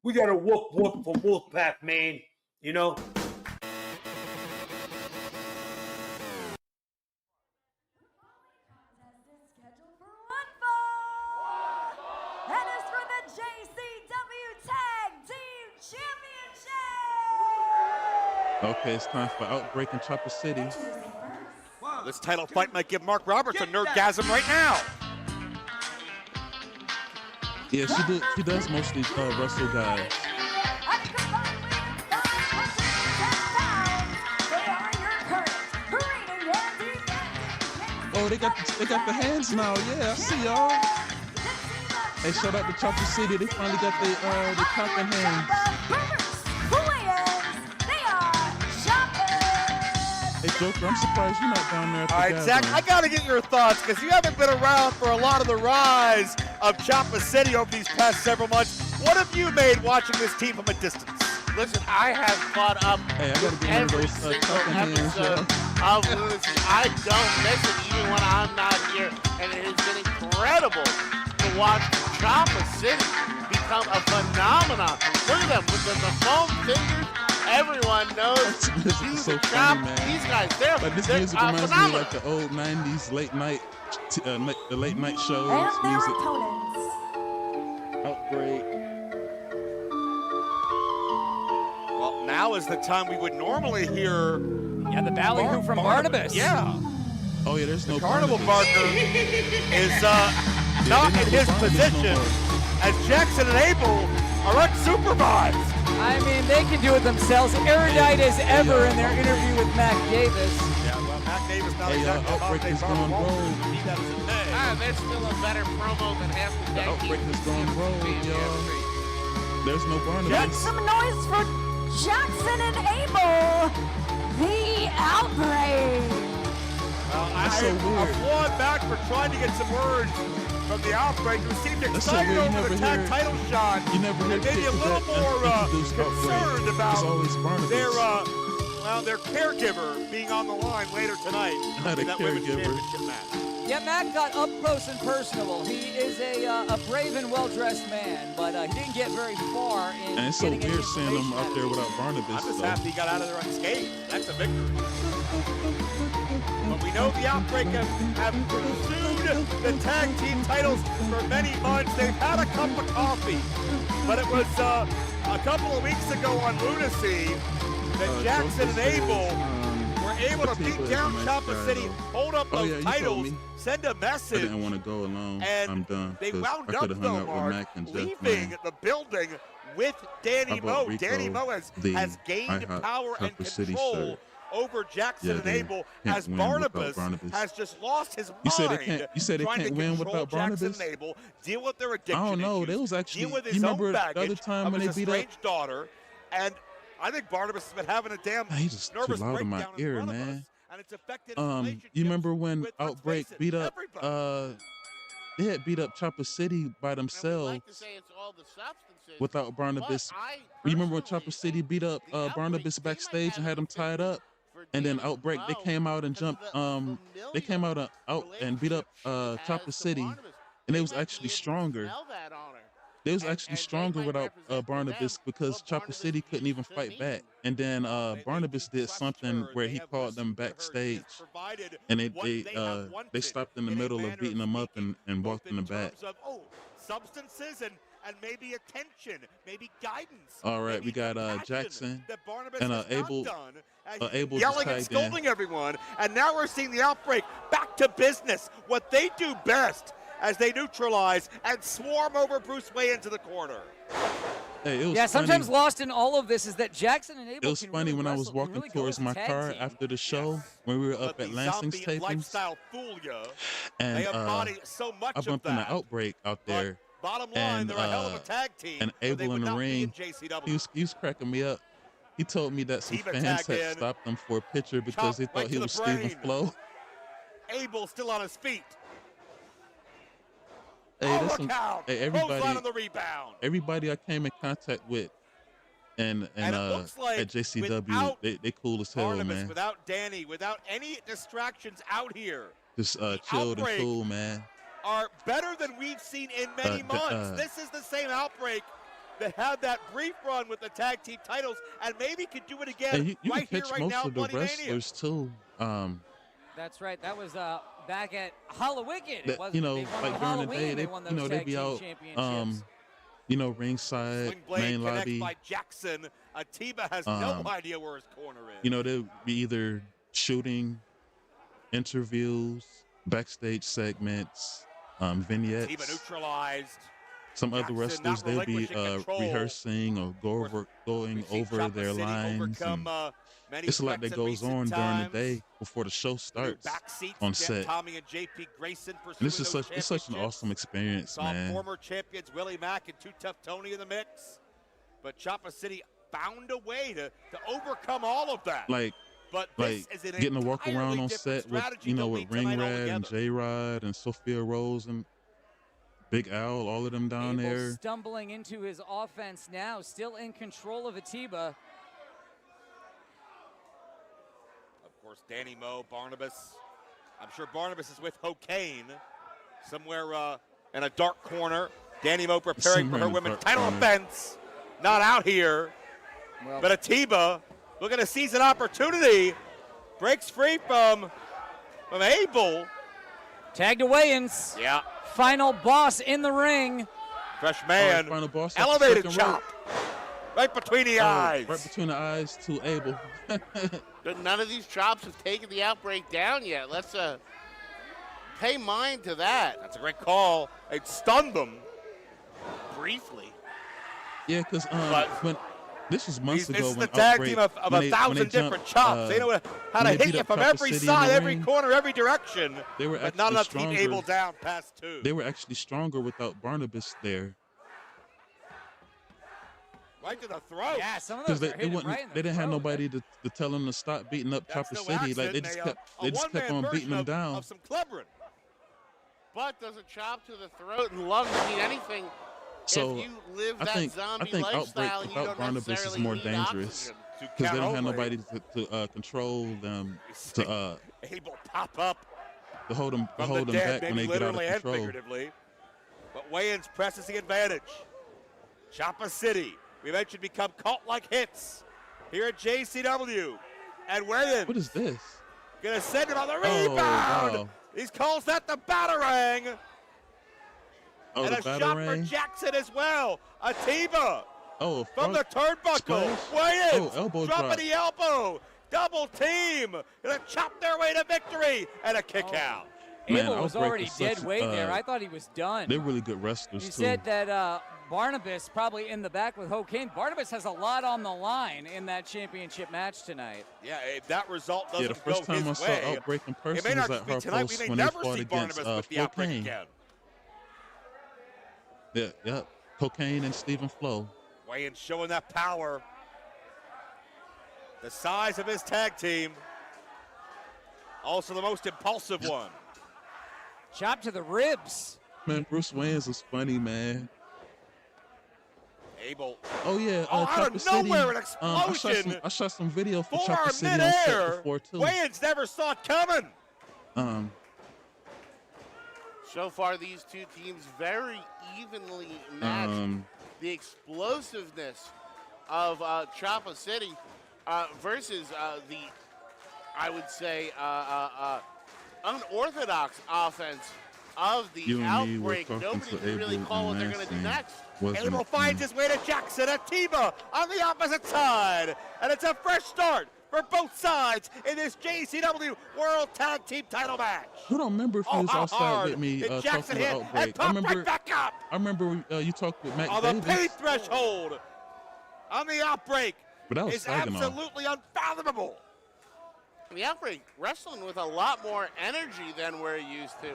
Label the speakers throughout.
Speaker 1: We got a whoop whoop for Wolfpack, man. You know?
Speaker 2: And it's for the JCW Tag Team Championship!
Speaker 3: Okay, it's time for Outbreak in Choppa City.
Speaker 4: This title fight might give Mark Roberts a nerdgasm right now.
Speaker 3: Yeah, she does mostly wrestle guys. Oh, they got the hands now. Yeah, I see y'all. Hey, shout out to Choppa City. They finally got the clapping hands. Hey, Joker, I'm surprised you're not down there.
Speaker 4: All right, Zach, I got to get your thoughts because you haven't been around for a lot of the rise of Choppa City over these past several months. What have you made watching this team from a distance?
Speaker 5: Listen, I have caught up every single episode of Lunacy. I don't miss it even when I'm not here, and it has been incredible to watch Choppa City become a phenomenon. Look at them with the foam fingers. Everyone knows
Speaker 3: This is so
Speaker 5: chop.
Speaker 3: funny, man.
Speaker 5: These guys, they're
Speaker 3: This music reminds me of
Speaker 5: phenomenal.
Speaker 3: like the old '90s late night, the late night shows
Speaker 2: And their
Speaker 3: music.
Speaker 2: opponents.
Speaker 3: Outbreak.
Speaker 4: Well, now is the time we would normally hear.
Speaker 6: Yeah, the ballyhoo from Barnabas.
Speaker 4: Yeah.
Speaker 3: Oh yeah, there's no
Speaker 4: Carnival
Speaker 3: Barnabas.
Speaker 4: partner is not in his position as Jackson and Abel are unsupervised.
Speaker 6: I mean, they can do it themselves. Erudite as ever in their interview with Mac Davis.
Speaker 4: Yeah, well, Mac Davis not
Speaker 3: Hey,
Speaker 4: exactly
Speaker 3: Outbreak is going rogue.
Speaker 5: They're still a better promo than half the
Speaker 3: The
Speaker 5: tag
Speaker 3: Outbreak
Speaker 5: teams
Speaker 3: is going rogue, y'all. There's no
Speaker 2: Make
Speaker 3: Barnabas.
Speaker 2: some noise for Jackson and Abel, the Outbreak.
Speaker 4: Well, I
Speaker 3: That's so weird.
Speaker 4: applaud Mac for trying to get some words from the Outbreak, who seemed
Speaker 3: That's so
Speaker 4: excited
Speaker 3: weird. You
Speaker 4: over the
Speaker 3: never
Speaker 4: tag
Speaker 3: hear-
Speaker 4: title shot.
Speaker 3: You never hear
Speaker 4: And maybe a
Speaker 3: kids
Speaker 4: little
Speaker 3: that
Speaker 4: more
Speaker 3: introduce
Speaker 4: concerned
Speaker 3: Outbreak.
Speaker 4: about
Speaker 3: It's always Barnabas.
Speaker 4: their caregiver being on the line later tonight
Speaker 3: Not a
Speaker 4: in that women's
Speaker 3: caregiver.
Speaker 4: championship match.
Speaker 6: Yeah, Mac got up close and personable. He is a brave and well-dressed man, but he didn't get very far in
Speaker 3: And it's so
Speaker 6: getting any
Speaker 3: weird seeing them
Speaker 6: information
Speaker 3: out there
Speaker 6: of it.
Speaker 3: without Barnabas.
Speaker 4: I'm just
Speaker 3: though.
Speaker 4: happy he got out of there unscathed. That's a victory. But we know the Outbreak have pursued the tag team titles for many months. They've had a cup of coffee. But it was a couple of weeks ago on Lunacy that Jackson and Abel were able to beat down Choppa City, hold up
Speaker 3: Oh,
Speaker 4: those
Speaker 3: yeah, you told
Speaker 4: titles,
Speaker 3: me.
Speaker 4: send a
Speaker 3: I
Speaker 4: message.
Speaker 3: didn't want to go alone.
Speaker 4: And
Speaker 3: I'm done.
Speaker 4: they
Speaker 3: 'cause
Speaker 4: wound
Speaker 3: I
Speaker 4: up
Speaker 3: could have
Speaker 4: though,
Speaker 3: hung out with
Speaker 4: Mark,
Speaker 3: Mac and Jeff,
Speaker 4: leaving
Speaker 3: man.
Speaker 4: the building with Danny
Speaker 3: I bought
Speaker 4: Moe.
Speaker 3: Rico
Speaker 4: Danny Moe has gained
Speaker 3: IHOP
Speaker 4: power and
Speaker 3: Choppa City
Speaker 4: control
Speaker 3: shirt.
Speaker 4: over Jackson
Speaker 3: Yeah,
Speaker 4: and
Speaker 3: they
Speaker 4: Abel
Speaker 3: can't
Speaker 4: as
Speaker 3: win without
Speaker 4: Barnabas
Speaker 3: Barnabas.
Speaker 4: has just lost his mind.
Speaker 3: You said they
Speaker 4: trying
Speaker 3: can't
Speaker 4: to
Speaker 3: win
Speaker 4: control
Speaker 3: without
Speaker 4: Jackson
Speaker 3: Barnabas?
Speaker 4: and Abel, deal with their addiction
Speaker 3: I don't know.
Speaker 4: issues,
Speaker 3: They was actually.
Speaker 4: deal with
Speaker 3: You
Speaker 4: his own
Speaker 3: remember the other
Speaker 4: baggage
Speaker 3: time
Speaker 4: of
Speaker 3: when they
Speaker 4: his
Speaker 3: beat up?
Speaker 4: estranged daughter, and I think Barnabas has been having a damn
Speaker 3: He's just too
Speaker 4: nervous
Speaker 3: loud in my
Speaker 4: breakdown in
Speaker 3: ear,
Speaker 4: front of
Speaker 3: man.
Speaker 4: us, and it's affected his
Speaker 3: You
Speaker 4: relationships
Speaker 3: remember when
Speaker 4: with, let's
Speaker 3: Outbreak
Speaker 4: face it,
Speaker 3: beat up?
Speaker 4: everybody.
Speaker 3: They had beat up Choppa City by
Speaker 5: And we
Speaker 3: themselves
Speaker 5: like to say it's all the substances,
Speaker 3: without Barnabas.
Speaker 5: but I
Speaker 3: You remember when
Speaker 5: personally
Speaker 3: Choppa City beat up
Speaker 5: think the Outbreak,
Speaker 3: Barnabas
Speaker 5: they might
Speaker 3: backstage and
Speaker 5: have
Speaker 3: had him tied up?
Speaker 5: for
Speaker 3: And then
Speaker 5: Danny
Speaker 3: Outbreak, they
Speaker 5: Moe
Speaker 3: came out and
Speaker 5: because of
Speaker 3: jumped.
Speaker 5: the
Speaker 3: They came out and beat up
Speaker 5: familial
Speaker 3: Choppa
Speaker 5: relationship he has
Speaker 3: City,
Speaker 5: to Barnabas.
Speaker 3: and they
Speaker 5: They
Speaker 3: was
Speaker 5: might
Speaker 3: actually
Speaker 5: be able to
Speaker 3: stronger.
Speaker 5: smell that honor.
Speaker 3: They was
Speaker 5: And
Speaker 3: actually
Speaker 5: they
Speaker 3: stronger
Speaker 5: might
Speaker 3: without
Speaker 5: represent to
Speaker 3: Barnabas
Speaker 5: them
Speaker 3: because
Speaker 5: what
Speaker 3: Choppa
Speaker 5: Barnabas
Speaker 3: City couldn't even
Speaker 5: used to
Speaker 3: fight
Speaker 5: mean.
Speaker 3: back. And then
Speaker 4: They
Speaker 3: Barnabas
Speaker 4: do
Speaker 3: did
Speaker 4: trust
Speaker 3: something
Speaker 4: her.
Speaker 3: where
Speaker 4: They
Speaker 3: he
Speaker 4: have
Speaker 3: called them
Speaker 4: listened to her. She
Speaker 3: backstage,
Speaker 4: has provided
Speaker 3: and
Speaker 4: what they have wanted
Speaker 3: they stopped in the
Speaker 4: in a
Speaker 3: middle
Speaker 4: manner
Speaker 3: of beating
Speaker 4: of
Speaker 3: them up
Speaker 4: speaking,
Speaker 3: and
Speaker 4: both
Speaker 3: walked in the back.
Speaker 4: terms of, substances and maybe attention, maybe guidance.
Speaker 3: All right,
Speaker 4: maybe
Speaker 3: we got
Speaker 4: compassion
Speaker 3: Jackson
Speaker 4: that Barnabas
Speaker 3: and
Speaker 4: has
Speaker 3: Abel.
Speaker 4: not done, as he's
Speaker 3: Abel just
Speaker 4: yelling and
Speaker 3: tagged
Speaker 4: scolding everyone, and now we're seeing the Outbreak back to business, what they do best as they neutralize and swarm over Bruce Wayne into the corner.
Speaker 3: Hey, it was
Speaker 6: Yeah, sometimes
Speaker 3: funny.
Speaker 6: lost in all of this is that Jackson and Abel
Speaker 3: It was
Speaker 6: can
Speaker 3: funny
Speaker 6: really
Speaker 3: when I was
Speaker 6: wrestle, can
Speaker 3: walking
Speaker 6: really go
Speaker 3: towards
Speaker 6: as a
Speaker 3: my
Speaker 6: tag
Speaker 3: car
Speaker 6: team.
Speaker 3: after the show
Speaker 4: Yes.
Speaker 3: when we were up
Speaker 4: But
Speaker 3: at
Speaker 4: the
Speaker 3: Lansing's
Speaker 4: zombie
Speaker 3: tapings,
Speaker 4: lifestyle fool ya.
Speaker 3: and
Speaker 4: They embody so much
Speaker 3: I
Speaker 4: of
Speaker 3: bumped into
Speaker 4: that.
Speaker 3: Outbreak out
Speaker 4: But
Speaker 3: there,
Speaker 4: bottom line,
Speaker 3: and
Speaker 4: they're a hell of a tag team.
Speaker 3: and
Speaker 4: or they
Speaker 3: Abel
Speaker 4: would
Speaker 3: in the
Speaker 4: not be
Speaker 3: ring.
Speaker 4: JCW.
Speaker 3: He was cracking me up. He told me that some
Speaker 4: Diva
Speaker 3: fans
Speaker 4: tagged
Speaker 3: had
Speaker 4: in.
Speaker 3: stopped him for a picture because they
Speaker 4: Chop
Speaker 3: thought
Speaker 4: right
Speaker 3: he
Speaker 4: to the
Speaker 3: was Stephen
Speaker 4: brain.
Speaker 3: Flo.
Speaker 4: Abel still on his feet.
Speaker 3: Hey,
Speaker 4: Look out!
Speaker 3: hey,
Speaker 4: Clothesline on the rebound.
Speaker 3: everybody I came in contact with, and
Speaker 4: And it looks like
Speaker 3: at JCW,
Speaker 4: without
Speaker 3: they cool as hell,
Speaker 4: Barnabas,
Speaker 3: man.
Speaker 4: without Danny, without any distractions out here,
Speaker 3: Just chilled and
Speaker 4: Outbreak
Speaker 3: cool, man.
Speaker 4: are better than we've seen in many months.
Speaker 3: uh,
Speaker 4: This is the same Outbreak They had that brief run with the tag team titles, and maybe could do it again
Speaker 3: And you
Speaker 4: right
Speaker 3: can
Speaker 4: here,
Speaker 3: catch
Speaker 4: right
Speaker 3: most
Speaker 4: now,
Speaker 3: of the
Speaker 4: Bloodymania.
Speaker 3: wrestlers too.
Speaker 6: That's right. That was back at Halloween.
Speaker 3: That,
Speaker 6: It
Speaker 3: you know,
Speaker 6: wasn't
Speaker 3: like during the day,
Speaker 6: they won those
Speaker 3: they
Speaker 6: tag
Speaker 3: be
Speaker 6: team
Speaker 3: out,
Speaker 6: championships.
Speaker 3: ringside,
Speaker 4: Swing blade
Speaker 3: main
Speaker 4: connects
Speaker 3: lobby.
Speaker 4: by Jackson. Atiba has no idea where his corner is.
Speaker 3: They'll be either shooting, interviews, backstage segments, vignettes.
Speaker 4: Atiba neutralized.
Speaker 3: Some other
Speaker 4: Jackson
Speaker 3: wrestlers,
Speaker 4: not
Speaker 3: they'll be
Speaker 4: relinquishing control.
Speaker 3: rehearsing or going
Speaker 4: We've seen
Speaker 3: over
Speaker 4: Choppa
Speaker 3: their
Speaker 4: City
Speaker 3: lines.
Speaker 4: overcome,
Speaker 3: And
Speaker 4: many
Speaker 3: it's a lot
Speaker 4: threats
Speaker 3: that
Speaker 4: in
Speaker 3: goes
Speaker 4: recent
Speaker 3: on during the
Speaker 4: times.
Speaker 3: day before the show starts
Speaker 4: Backseats,
Speaker 3: on
Speaker 4: Jet
Speaker 3: set.
Speaker 4: Tommy and JP Grayson
Speaker 3: And
Speaker 4: pursuing
Speaker 3: it's
Speaker 4: those
Speaker 3: such an
Speaker 4: championships.
Speaker 3: awesome experience,
Speaker 4: Saw
Speaker 3: man.
Speaker 4: former champions Willie Mack and Too Tough Tony in the mix. But Choppa City found a way to overcome all of that. But this is an
Speaker 3: getting to walk
Speaker 4: entirely
Speaker 3: around on
Speaker 4: different
Speaker 3: set with
Speaker 4: strategy they'll
Speaker 3: with
Speaker 4: need tonight
Speaker 3: Ring Rad and
Speaker 4: altogether.
Speaker 3: J Rod and Sophia Rose and Big Al, all of them down
Speaker 6: Abel
Speaker 3: there.
Speaker 6: stumbling into his offense now, still in control of Atiba.
Speaker 4: Of course, Danny Moe, Barnabas. I'm sure Barnabas is with Hokane somewhere in a dark corner. Danny Moe preparing
Speaker 3: Somewhere
Speaker 4: for her
Speaker 3: in a
Speaker 4: women's
Speaker 3: dark
Speaker 4: title
Speaker 3: corner.
Speaker 4: defense. Not out here.
Speaker 6: Well,
Speaker 4: But Atiba looking to seize an opportunity. Breaks free from Abel.
Speaker 6: tag to Wayans.
Speaker 4: Yeah.
Speaker 6: Final boss in the ring.
Speaker 4: Fresh
Speaker 3: All
Speaker 4: man.
Speaker 3: right, final boss off the
Speaker 4: Elevated
Speaker 3: second
Speaker 4: chop. Right between the eyes.
Speaker 3: Right between the eyes to Abel.
Speaker 5: But none of these chops have taken the Outbreak down yet. Let's pay mind to that.
Speaker 4: That's a great call. It stunned them.
Speaker 5: Briefly.
Speaker 3: Yeah, because when this was months
Speaker 4: This
Speaker 3: ago
Speaker 4: is the
Speaker 3: when
Speaker 4: tag
Speaker 3: Outbreak,
Speaker 4: team of
Speaker 3: when
Speaker 4: 1,000
Speaker 3: they
Speaker 4: different
Speaker 3: jumped,
Speaker 4: chops. They know how to
Speaker 3: when they
Speaker 4: hit
Speaker 3: beat
Speaker 4: you
Speaker 3: up
Speaker 4: from
Speaker 3: Choppa
Speaker 4: every
Speaker 3: City in
Speaker 4: side,
Speaker 3: the
Speaker 4: every
Speaker 3: ring,
Speaker 4: corner, every direction.
Speaker 3: they were
Speaker 4: But not
Speaker 3: actually
Speaker 4: enough to keep
Speaker 3: stronger.
Speaker 4: Abel down past two.
Speaker 3: They were actually stronger without Barnabas there.
Speaker 4: Right to the throat.
Speaker 6: Yeah, some of
Speaker 3: Because
Speaker 6: those are hitting
Speaker 3: they
Speaker 6: right in the
Speaker 3: didn't have
Speaker 6: throat.
Speaker 3: nobody to tell them to stop beating up
Speaker 4: That's
Speaker 3: Choppa
Speaker 4: no
Speaker 3: City. Like they
Speaker 4: accident.
Speaker 3: just kept on beating them down.
Speaker 4: Of some clebbering.
Speaker 5: But does a chop to the throat and lungs mean anything
Speaker 3: So
Speaker 5: if you live
Speaker 3: I
Speaker 5: that
Speaker 3: think
Speaker 5: zombie
Speaker 3: Outbreak
Speaker 5: lifestyle and you
Speaker 3: without
Speaker 5: don't
Speaker 3: Barnabas is
Speaker 5: necessarily
Speaker 3: more
Speaker 5: need
Speaker 3: dangerous
Speaker 5: oxygen?
Speaker 4: To
Speaker 3: because they don't
Speaker 4: count
Speaker 3: have
Speaker 4: over.
Speaker 3: nobody to control them to
Speaker 4: Abel pop up
Speaker 3: hold them
Speaker 4: from the dead,
Speaker 3: back when
Speaker 4: maybe
Speaker 3: they get out of
Speaker 4: literally and
Speaker 3: control.
Speaker 4: figuratively. But Wayans presses the advantage. Choppa City, we mentioned, become cult-like hits here at JCW. And Wayans
Speaker 3: What is this?
Speaker 4: gonna send him on the
Speaker 3: Oh,
Speaker 4: rebound.
Speaker 3: wow.
Speaker 4: He calls that the batarang.
Speaker 3: Oh,
Speaker 4: And
Speaker 3: the
Speaker 4: a shot for
Speaker 3: batarang.
Speaker 4: Jackson as well. Atiba
Speaker 3: Oh,
Speaker 4: from the turnbuckle.
Speaker 3: splash.
Speaker 4: Wayans
Speaker 3: Oh, elbow
Speaker 4: dropping
Speaker 3: drop.
Speaker 4: the elbow. Double team. Gonna chop their way to victory and a kick
Speaker 6: Oh.
Speaker 4: out.
Speaker 3: Man,
Speaker 6: Abel was
Speaker 3: Outbreak
Speaker 6: already
Speaker 3: is
Speaker 6: dead
Speaker 3: such,
Speaker 6: weight there. I thought he was done.
Speaker 3: They're really good wrestlers
Speaker 6: He
Speaker 3: too.
Speaker 6: said that Barnabas probably in the back with Hokane. Barnabas has a lot on the line in that championship match tonight.
Speaker 4: Yeah, if that result doesn't
Speaker 3: Yeah, the first
Speaker 4: go
Speaker 3: time I
Speaker 4: his
Speaker 3: saw
Speaker 4: way,
Speaker 3: Outbreak in
Speaker 4: it may
Speaker 3: person
Speaker 4: not
Speaker 3: was
Speaker 4: just
Speaker 3: at
Speaker 4: be
Speaker 3: Hard
Speaker 4: tonight. We
Speaker 3: Post
Speaker 4: may
Speaker 3: when they
Speaker 4: never
Speaker 3: fought
Speaker 4: see
Speaker 3: against
Speaker 4: Barnabas with the Outbreak
Speaker 3: Cocaine.
Speaker 4: again.
Speaker 3: Yeah, Cocaine and Stephen Flo.
Speaker 4: Wayans showing that power. The size of his tag team. Also the most impulsive one.
Speaker 6: Chop to the ribs.
Speaker 3: Man, Bruce Wayans was funny, man.
Speaker 4: Abel.
Speaker 3: Oh yeah,
Speaker 4: out
Speaker 3: Choppa
Speaker 4: of
Speaker 3: City.
Speaker 4: nowhere, an explosion.
Speaker 3: I shot some video for
Speaker 4: Forearm
Speaker 3: Choppa City on set
Speaker 4: midair.
Speaker 3: before too.
Speaker 4: Wayans never saw it coming.
Speaker 5: So far, these two teams very evenly matched. The explosiveness of Choppa City versus the, I would say, unorthodox offense of the
Speaker 3: You and me were
Speaker 5: Outbreak.
Speaker 3: talking
Speaker 5: Nobody
Speaker 3: to
Speaker 5: can really
Speaker 3: Abel
Speaker 5: call what
Speaker 3: and
Speaker 5: they're going to do
Speaker 3: Lance,
Speaker 5: next.
Speaker 4: Abel finds his way to Jackson. Atiba on the opposite side. And it's a fresh start for both sides in this JCW World Tag Team title match.
Speaker 3: I don't remember if he was
Speaker 4: how
Speaker 3: outside
Speaker 4: hard
Speaker 3: with me
Speaker 4: did Jackson
Speaker 3: talking
Speaker 4: hit
Speaker 3: about
Speaker 4: and
Speaker 3: Outbreak.
Speaker 4: popped right back up
Speaker 3: I remember you talked with Matt
Speaker 4: on the
Speaker 3: Davis.
Speaker 4: pain threshold on the Outbreak.
Speaker 3: But that was
Speaker 4: is
Speaker 3: Saginaw.
Speaker 4: absolutely unfathomable.
Speaker 5: The Outbreak wrestling with a lot more energy than we're used to.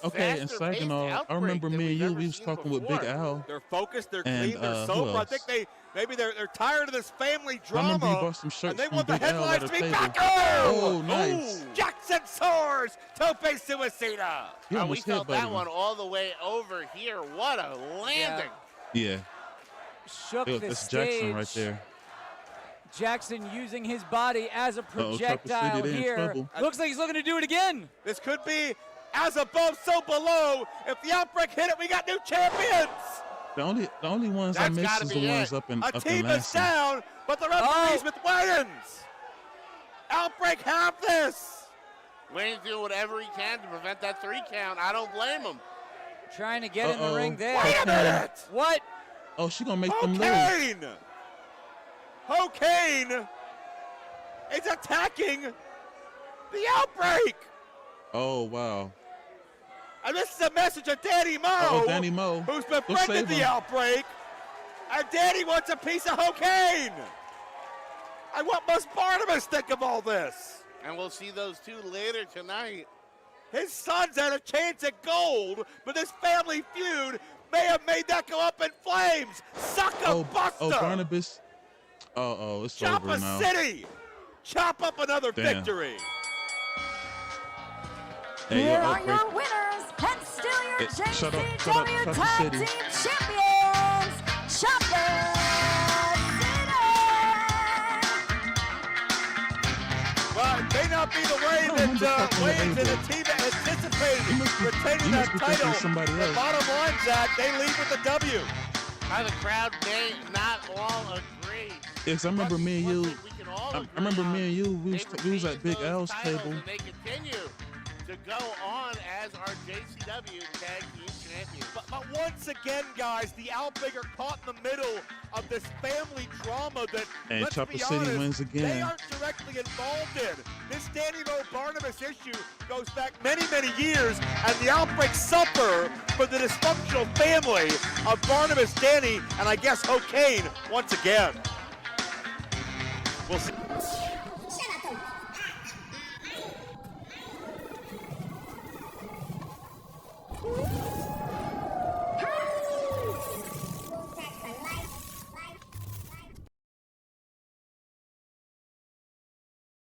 Speaker 3: Okay, and Saginaw, I remember me and you, we was talking with Big Al.
Speaker 4: They're focused, they're
Speaker 3: And,
Speaker 4: clean, they're
Speaker 3: who
Speaker 4: sober. I
Speaker 3: else?
Speaker 4: think they're tired of this family
Speaker 3: I
Speaker 4: drama.
Speaker 3: remember you bought some shirts
Speaker 4: and they
Speaker 3: from
Speaker 4: want the
Speaker 3: Big Al at
Speaker 4: headlines
Speaker 3: a
Speaker 4: to be
Speaker 3: table.
Speaker 4: back.
Speaker 3: Oh, nice.
Speaker 4: Jackson soars. Tope Suicida.
Speaker 3: You
Speaker 5: we
Speaker 3: almost
Speaker 5: felt that
Speaker 3: headbutted
Speaker 5: one
Speaker 3: him.
Speaker 5: all the way over here. What a landing.
Speaker 3: Yeah,
Speaker 6: Shook the
Speaker 3: that's
Speaker 6: stage.
Speaker 3: Jackson right there.
Speaker 6: Jackson using his body as a
Speaker 3: Choppa
Speaker 6: projectile
Speaker 3: City, they're in
Speaker 6: here.
Speaker 3: trouble.
Speaker 6: Looks like he's looking to do it again.
Speaker 4: This could be as above, so below. If the Outbreak hit it, we got new champions.
Speaker 3: The only ones I
Speaker 5: That's
Speaker 3: miss
Speaker 5: gotta
Speaker 3: is
Speaker 5: be
Speaker 3: the ones
Speaker 5: it.
Speaker 3: up in
Speaker 4: A team is
Speaker 3: Lansing.
Speaker 4: down, but the referee's with Wayans. Outbreak have this.
Speaker 5: Wayne's doing whatever he can to prevent that 3 count. I don't blame him.
Speaker 6: Trying to get in the ring there.
Speaker 4: Wait a minute.
Speaker 6: What?
Speaker 3: Oh, she gonna make them lose.
Speaker 4: Hokane is attacking the Outbreak.
Speaker 3: Oh wow.
Speaker 4: And this is a message of Danny Moe,
Speaker 3: Uh-oh, Danny Moe.
Speaker 4: who's
Speaker 3: Go
Speaker 4: befriended
Speaker 3: save
Speaker 4: the
Speaker 3: him.
Speaker 4: Outbreak. And Danny wants a piece of Hokane. And what must Barnabas think of all this?
Speaker 5: And we'll see those two later tonight.
Speaker 4: His son's had a chance at gold, but this family feud may have made that go up in flames. Sucker Buster.
Speaker 3: Oh, Barnabas. It's over
Speaker 4: Choppa
Speaker 3: now.
Speaker 4: City. Chop up another
Speaker 3: Damn.
Speaker 4: victory.
Speaker 3: Hey,
Speaker 2: Here
Speaker 3: yo,
Speaker 2: are
Speaker 3: Outbreak.
Speaker 2: your winners and still your
Speaker 3: Shut up,
Speaker 2: JCW
Speaker 3: Choppa
Speaker 2: Tag
Speaker 3: City.
Speaker 2: Team Champions, Choppa City!
Speaker 4: Well, it may not be the way that Wayans and the team anticipated retaining that title. The bottom line, Zach, they leave with the W.
Speaker 5: How the crowd may not all agree.
Speaker 3: Yes, I remember me and you. I remember me and you. We was at Big L's table.
Speaker 5: And they continue to go on as our JCW Tag Team Champions.
Speaker 4: But once again, guys, the Outbreak are caught in the middle of this family drama that,
Speaker 3: And
Speaker 4: let's
Speaker 3: Choppa
Speaker 4: be
Speaker 3: City
Speaker 4: honest,
Speaker 3: wins again.
Speaker 4: they aren't directly involved in. This Danny Moe Barnabas issue goes back many, many years, and the Outbreak suffer for the dysfunctional family of Barnabas, Danny, and I guess Hokane once again. We'll see.